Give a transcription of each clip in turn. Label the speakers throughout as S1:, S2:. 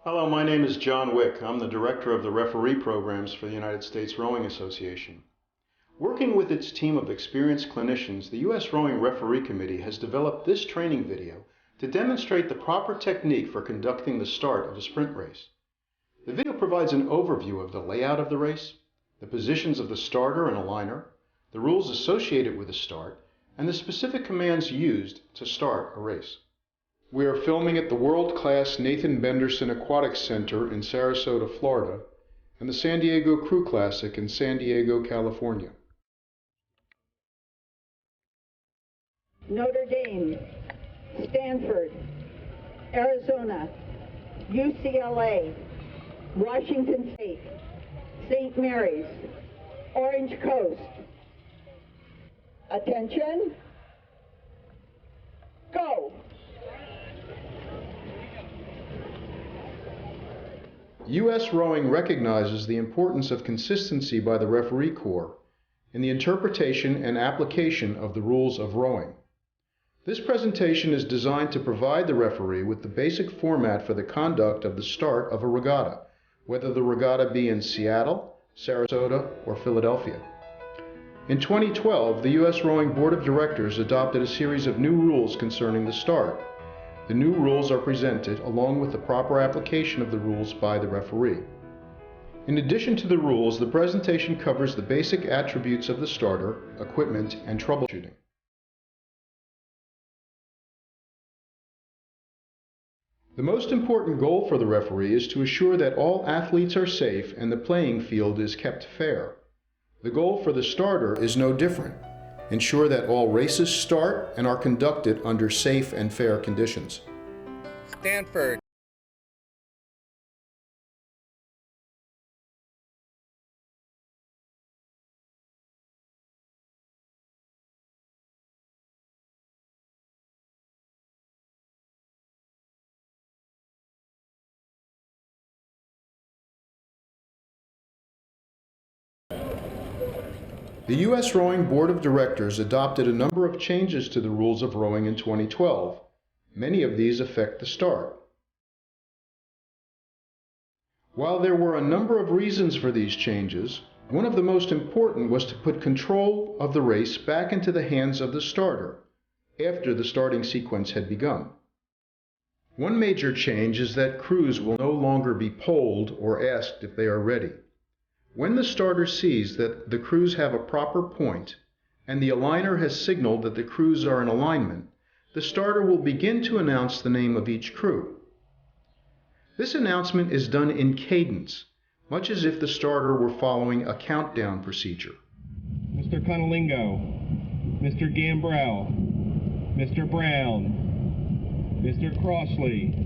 S1: Hello, my name is John Wick. I'm the director of the referee programs for the United States Rowing Association. Working with its team of experienced clinicians, the US Rowing Referee Committee has developed this training video to demonstrate the proper technique for conducting the start of a sprint race. The video provides an overview of the layout of the race, the positions of the starter and aligner, the rules associated with the start, and the specific commands used to start a race. We are filming at the world-class Nathan Benderson Aquatic Center in Sarasota, Florida, and the San Diego Crew Classic in San Diego, California.
S2: Notre Dame, Stanford, Arizona, UCLA, Washington State, St. Mary's, Orange Coast. Attention, go!
S1: US Rowing recognizes the importance of consistency by the referee corps in the interpretation and application of the rules of rowing. This presentation is designed to provide the referee with the basic format for the conduct of the start of a regatta, whether the regatta be in Seattle, Sarasota, or Philadelphia. In 2012, the US Rowing Board of Directors adopted a series of new rules concerning the start. The new rules are presented along with the proper application of the rules by the referee. In addition to the rules, the presentation covers the basic attributes of the starter, equipment, and troubleshooting. The most important goal for the referee is to assure that all athletes are safe and the playing field is kept fair. The goal for the starter is no different. Ensure that all races start and are conducted under safe and fair conditions.
S3: Stanford.
S1: The US Rowing Board of Directors adopted a number of changes to the rules of rowing in 2012. Many of these affect the start. While there were a number of reasons for these changes, one of the most important was to put control of the race back into the hands of the starter after the starting sequence had begun. One major change is that crews will no longer be polled or asked if they are ready. When the starter sees that the crews have a proper point and the aligner has signaled that the crews are in alignment, the starter will begin to announce the name of each crew. This announcement is done in cadence, much as if the starter were following a countdown procedure.
S4: Mr. Conolingo, Mr. Gambrell, Mr. Brown, Mr. Crossley,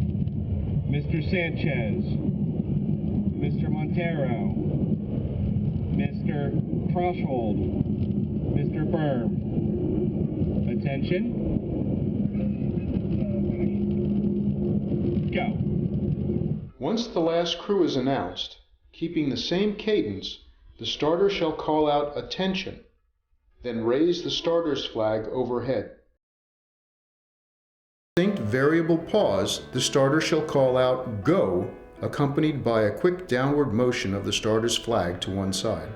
S4: Mr. Sanchez, Mr. Montero, Mr. Croshold, Mr. Berm. Attention. Go.
S1: Once the last crew is announced, keeping the same cadence, the starter shall call out "Attention," then raise the starter's flag overhead. Distinct variable pause, the starter shall call out "Go," accompanied by a quick downward motion of the starter's flag to one side.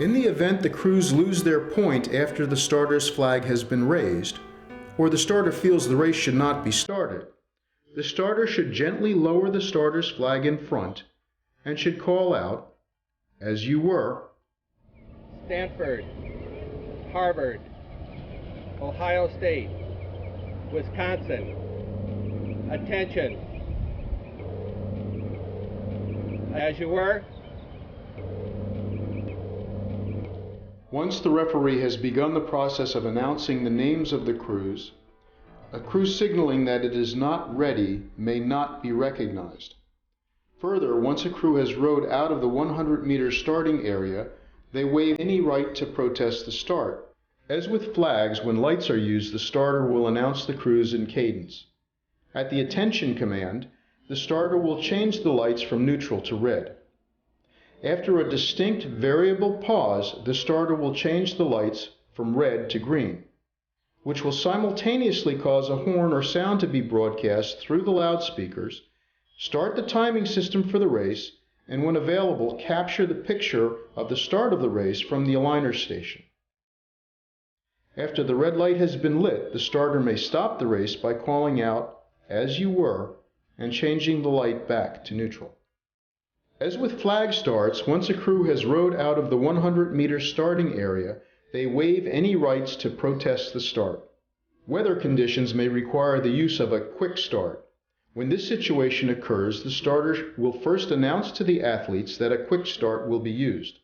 S1: In the event the crews lose their point after the starter's flag has been raised, or the starter feels the race should not be started, the starter should gently lower the starter's flag in front and should call out, "As you were,"
S3: Stanford, Harvard, Ohio State, Wisconsin. Attention. As you were.
S1: Once the referee has begun the process of announcing the names of the crews, a crew signaling that it is not ready may not be recognized. Further, once a crew has rowed out of the 100-meter starting area, They waive any right to protest the start. As with flags, when lights are used, the starter will announce the cruise in cadence. At the attention command, the starter will change the lights from neutral to red. After a distinct variable pause, the starter will change the lights from red to green, which will simultaneously cause a horn or sound to be broadcast through the loudspeakers, start the timing system for the race, and when available, capture the picture of the start of the race from the aligner station. After the red light has been lit, the starter may stop the race by calling out, "As you were," and changing the light back to neutral. As with flag starts, once a crew has rowed out of the 100-meter starting area, they waive any rights to protest the start. Weather conditions may require the use of a quick start. When this situation occurs, the starter will first announce to the athletes that a quick start will be used.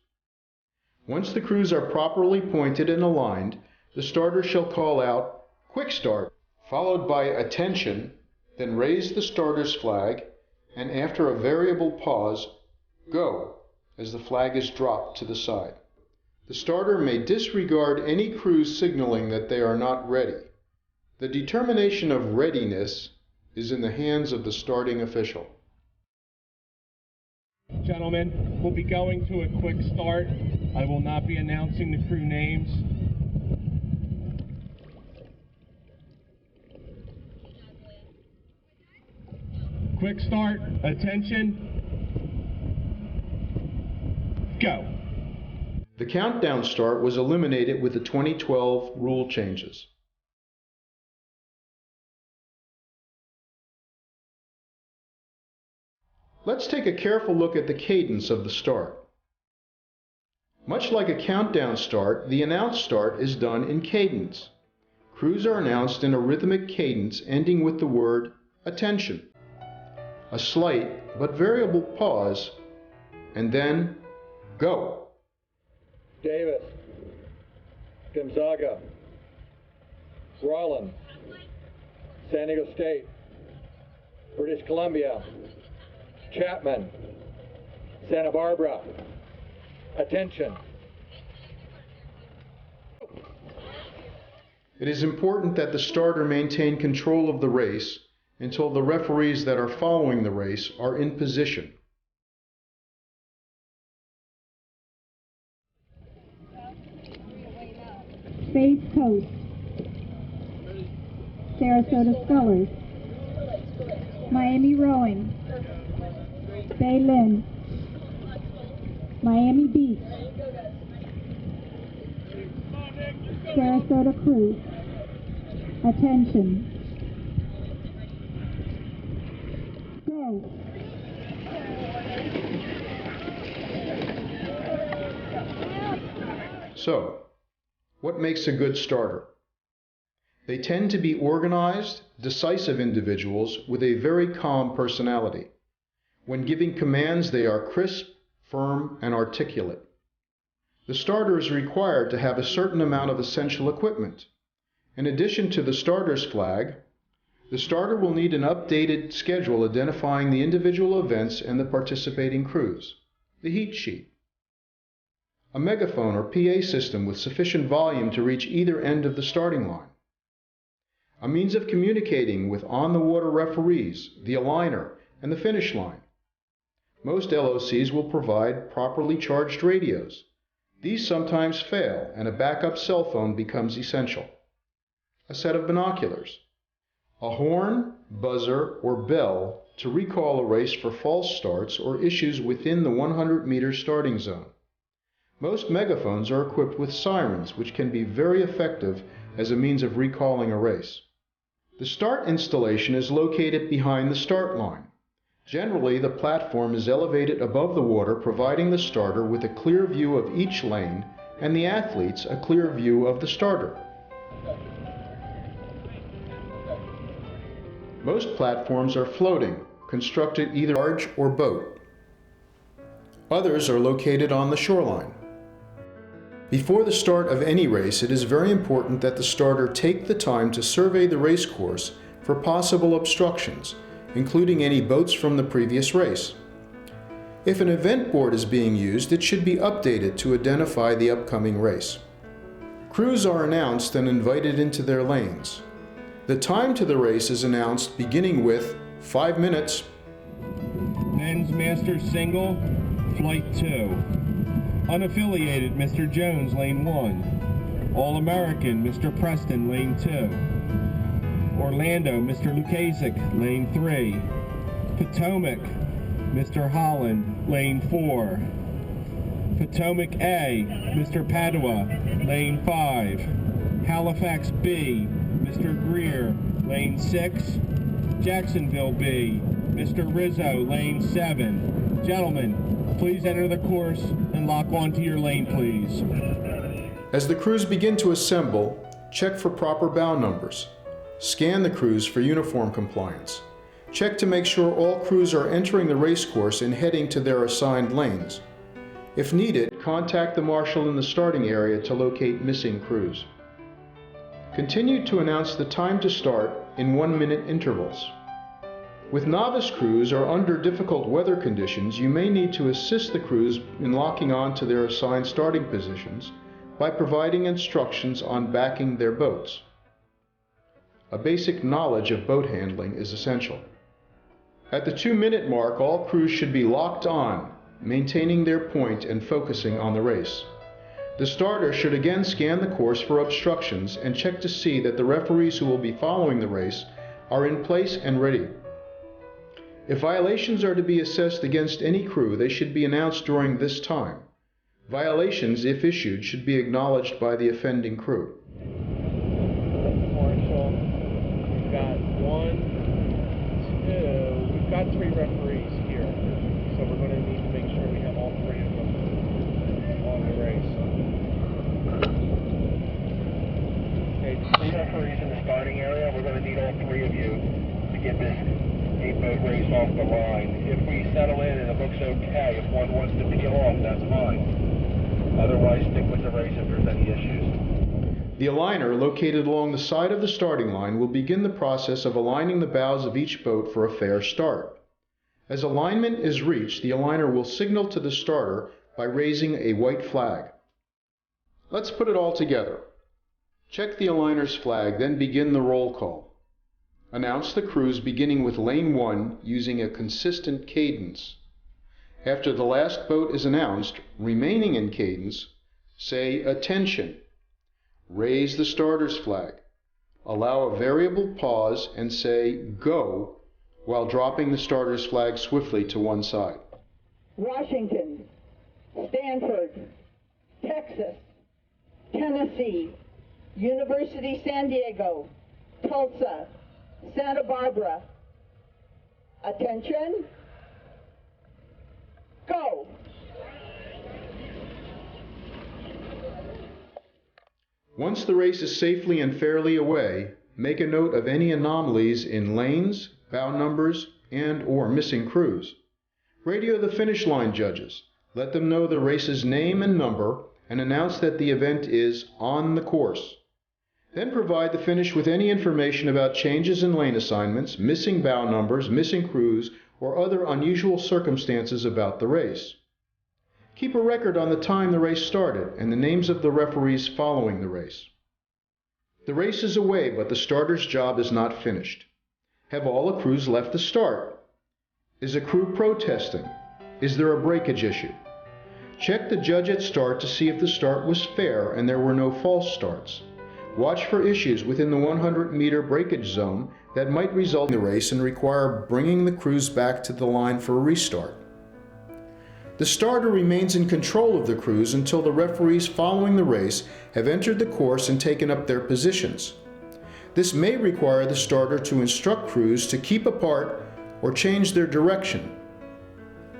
S1: Once the crews are properly pointed and aligned, the starter shall call out, "Quick start," followed by "Attention," then raise the starter's flag, and after a variable pause, "Go," as the flag is dropped to the side. The starter may disregard any crews signaling that they are not ready. The determination of readiness is in the hands of the starting official.
S4: Gentlemen, we'll be going to a quick start. I will not be announcing the crew names. Quick start, attention, go.
S1: The countdown start was eliminated with the 2012 rule changes. Let's take a careful look at the cadence of the start. Much like a countdown start, the announced start is done in cadence. Crews are announced in a rhythmic cadence ending with the word "Attention." A slight but variable pause, and then go.
S5: Davis, Gonzaga, Rollins, San Diego State, British Columbia, Chapman, Santa Barbara. Attention.
S1: It is important that the starter maintain control of the race until the referees that are following the race are in position.
S6: Space Coast, Sarasota Scullers, Miami Rowing, Baylin, Miami Beach, Sarasota Cruise. Attention. Go.
S1: So, what makes a good starter? They tend to be organized, decisive individuals with a very calm personality. When giving commands, they are crisp, firm, and articulate. The starter is required to have a certain amount of essential equipment. In addition to the starter's flag, the starter will need an updated schedule identifying the individual events and the participating crews, the heat sheet, a megaphone or PA system with sufficient volume to reach either end of the starting line, a means of communicating with on-the-water referees, the aligner, and the finish line. Most LOCs will provide properly charged radios. These sometimes fail, and a backup cell phone becomes essential. A set of binoculars, a horn, buzzer, or bell to recall a race for false starts or issues within the 100-meter starting zone. Most megaphones are equipped with sirens, which can be very effective as a means of recalling a race. The start installation is located behind the start line. Generally, the platform is elevated above the water, providing the starter with a clear view of each lane and the athletes a clear view of the starter. Most platforms are floating, constructed either barge or boat. Others are located on the shoreline. Before the start of any race, it is very important that the starter take the time to survey the race course for possible obstructions, including any boats from the previous race. If an event board is being used, it should be updated to identify the upcoming race. Crews are announced and invited into their lanes. The time to the race is announced beginning with 5 minutes.
S4: Men's Masters Single, Flight 2. Unaffiliated, Mr. Jones, Lane 1. All-American, Mr. Preston, Lane 2. Orlando, Mr. Lukasik, Lane 3. Potomac, Mr. Holland, Lane 4. Potomac A, Mr. Padua, Lane 5. Halifax B, Mr. Greer, Lane 6. Jacksonville B, Mr. Rizzo, Lane 7. Gentlemen, please enter the course and lock onto your lane, please.
S1: As the crews begin to assemble, check for proper bow numbers. Scan the crews for uniform compliance. Check to make sure all crews are entering the race course and heading to their assigned lanes. If needed, contact the marshal in the starting area to locate missing crews. Continue to announce the time to start in 1-minute intervals. With novice crews or under difficult weather conditions, you may need to assist the crews in locking on to their assigned starting positions by providing instructions on backing their boats. A basic knowledge of boat handling is essential. At the 2-minute mark, all crews should be locked on, maintaining their point and focusing on the race. The starter should again scan the course for obstructions and check to see that the referees who will be following the race are in place and ready. If violations are to be assessed against any crew, they should be announced during this time. Violations, if issued, should be acknowledged by the offending crew.
S4: Marshal, we've got 3 referees here, so we're going to need to make sure we have all 3 of them on the race. Okay, 3 referees in the starting area. We're going to need all 3 of you to get this 8-boat race off the line. If we settle in and it looks okay, if one wants to peel off, that's fine. Otherwise, stick with the race if there's any issues.
S1: The aligner, located along the side of the starting line, will begin the process of aligning the bows of each boat for a fair start. As alignment is reached, the aligner will signal to the starter by raising a white flag. Let's put it all together. Check the aligner's flag, then begin the roll call. Announce the crews beginning with Lane 1 using a consistent cadence. After the last boat is announced, remaining in cadence, say "Attention." Raise the starter's flag. Allow a variable pause and say "Go" while dropping the starter's flag swiftly to one side.
S2: Washington, Stanford, Texas, Tennessee, University San Diego, Tulsa, Santa Barbara. Attention. Go.
S1: Once the race is safely and fairly away, make a note of any anomalies in lanes, bow numbers, and/or missing crews. Radio the finish line judges. Let them know the race's name and number and announce that the event is on the course. Then provide the finish with any information about changes in lane assignments, missing bow numbers, missing crews, or other unusual circumstances about the race. Keep a record on the time the race started and the names of the referees following the race. The race is away, but the starter's job is not finished. Have all the crews left the start? Is a crew protesting? Is there a breakage issue? Check the judge at start to see if the start was fair and there were no false starts. Watch for issues within the 100-meter breakage zone that might result in the race and require bringing the crews back to the line for a restart. The starter remains in control of the crews until the referees following the race have entered the course and taken up their positions. This may require the starter to instruct crews to keep apart or change their direction.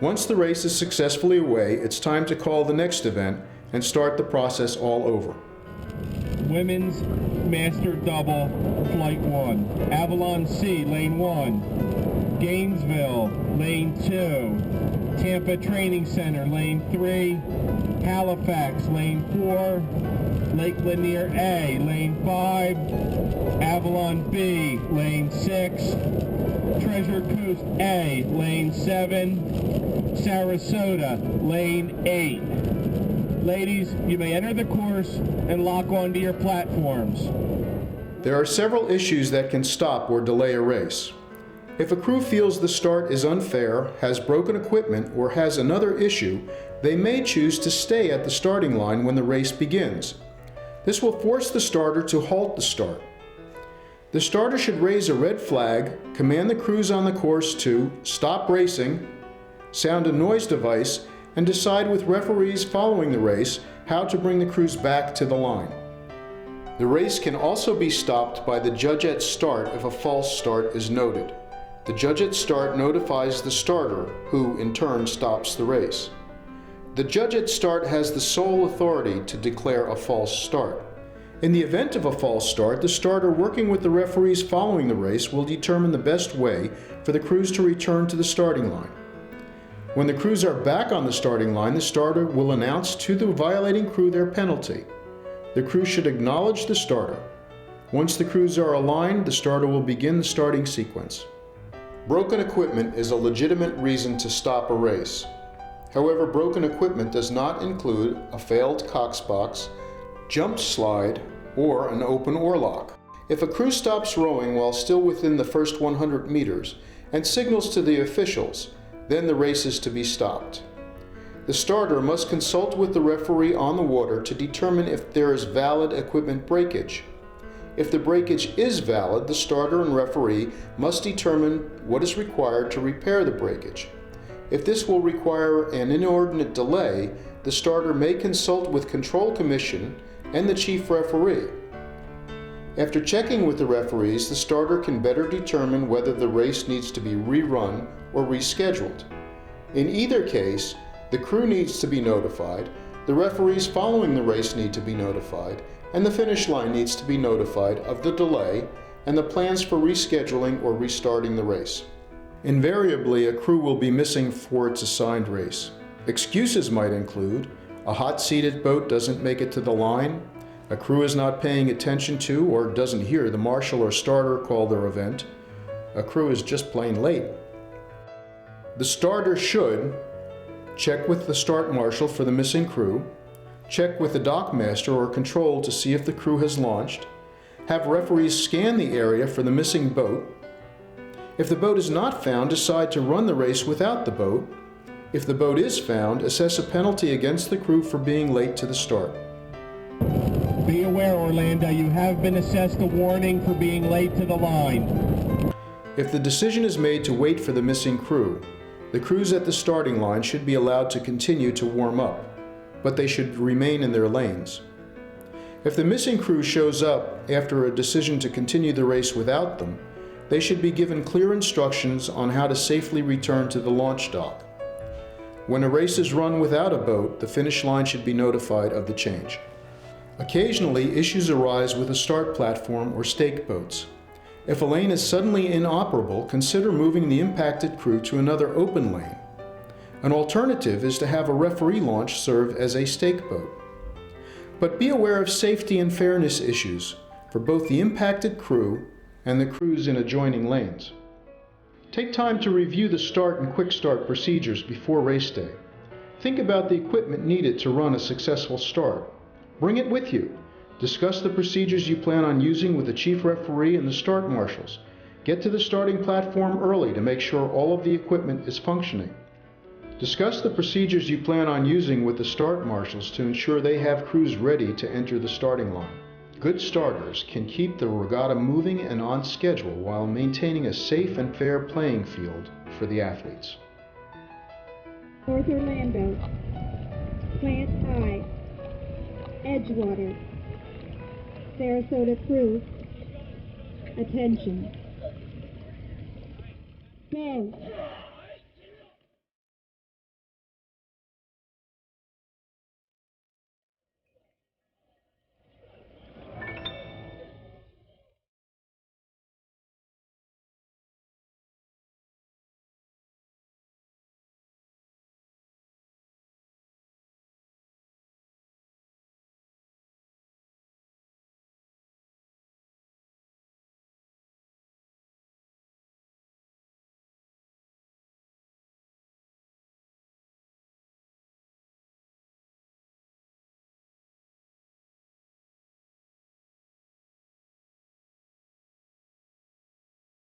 S1: Once the race is successfully away, it's time to call the next event and start the process all over.
S4: Women's Master Double, Flight 1. Avalon C, Lane 1. Gainesville, Lane 2. Tampa Training Center, Lane 3. Halifax, Lane 4. Lake Lanier A, lane 5, Avalon B, lane 6, Treasure Coast A, lane 7, Sarasota, lane 8. Ladies, you may enter the course and lock onto your platforms.
S1: There are several issues that can stop or delay a race. If a crew feels the start is unfair, has broken equipment, or has another issue, they may choose to stay at the starting line when the race begins. This will force the starter to halt the start. The starter should raise a red flag, command the crews on the course to stop racing, sound a noise device, and decide with referees following the race how to bring the crews back to the line. The race can also be stopped by the judge at start if a false start is noted. The judge at start notifies the starter, who in turn stops the race. The judge at start has the sole authority to declare a false start. In the event of a false start, the starter working with the referees following the race will determine the best way for the crews to return to the starting line. When the crews are back on the starting line, the starter will announce to the violating crew their penalty. The crew should acknowledge the starter. Once the crews are aligned, the starter will begin the starting sequence. Broken equipment is a legitimate reason to stop a race. However, broken equipment does not include a failed cox box, jump slide, or an open oarlock. If a crew stops rowing while still within the first 100 meters and signals to the officials, then the race is to be stopped. The starter must consult with the referee on the water to determine if there is valid equipment breakage. If the breakage is valid, the starter and referee must determine what is required to repair the breakage. If this will require an inordinate delay, the starter may consult with Control Commission and the chief referee. After checking with the referees, the starter can better determine whether the race needs to be rerun or rescheduled. In either case, the crew needs to be notified, the referees following the race need to be notified, and the finish line needs to be notified of the delay and the plans for rescheduling or restarting the race. Invariably, a crew will be missing for its assigned race. Excuses might include a hot-seated boat doesn't make it to the line, a crew is not paying attention to or doesn't hear the marshal or starter call their event, a crew is just plain late. The starter should check with the start marshal for the missing crew, check with the dock master or control to see if the crew has launched, have referees scan the area for the missing boat. If the boat is not found, decide to run the race without the boat. If the boat is found, assess a penalty against the crew for being late to the start.
S4: Be aware, Orlando, you have been assessed a warning for being late to the line.
S1: If the decision is made to wait for the missing crew, the crews at the starting line should be allowed to continue to warm up, but they should remain in their lanes. If the missing crew shows up after a decision to continue the race without them, they should be given clear instructions on how to safely return to the launch dock. When a race is run without a boat, the finish line should be notified of the change. Occasionally, issues arise with a start platform or stake boats. If a lane is suddenly inoperable, consider moving the impacted crew to another open lane. An alternative is to have a referee launch serve as a stake boat. But be aware of safety and fairness issues for both the impacted crew and the crews in adjoining lanes. Take time to review the start and quick start procedures before race day. Think about the equipment needed to run a successful start. Bring it with you. Discuss the procedures you plan on using with the chief referee and the start marshals. Get to the starting platform early to make sure all of the equipment is functioning. Discuss the procedures you plan on using with the start marshals to ensure they have crews ready to enter the starting line. Good starters can keep the regatta moving and on schedule while maintaining a safe and fair playing field for the athletes.
S6: North Orlando, Plant High, Edgewater, Sarasota crew, attention. Go!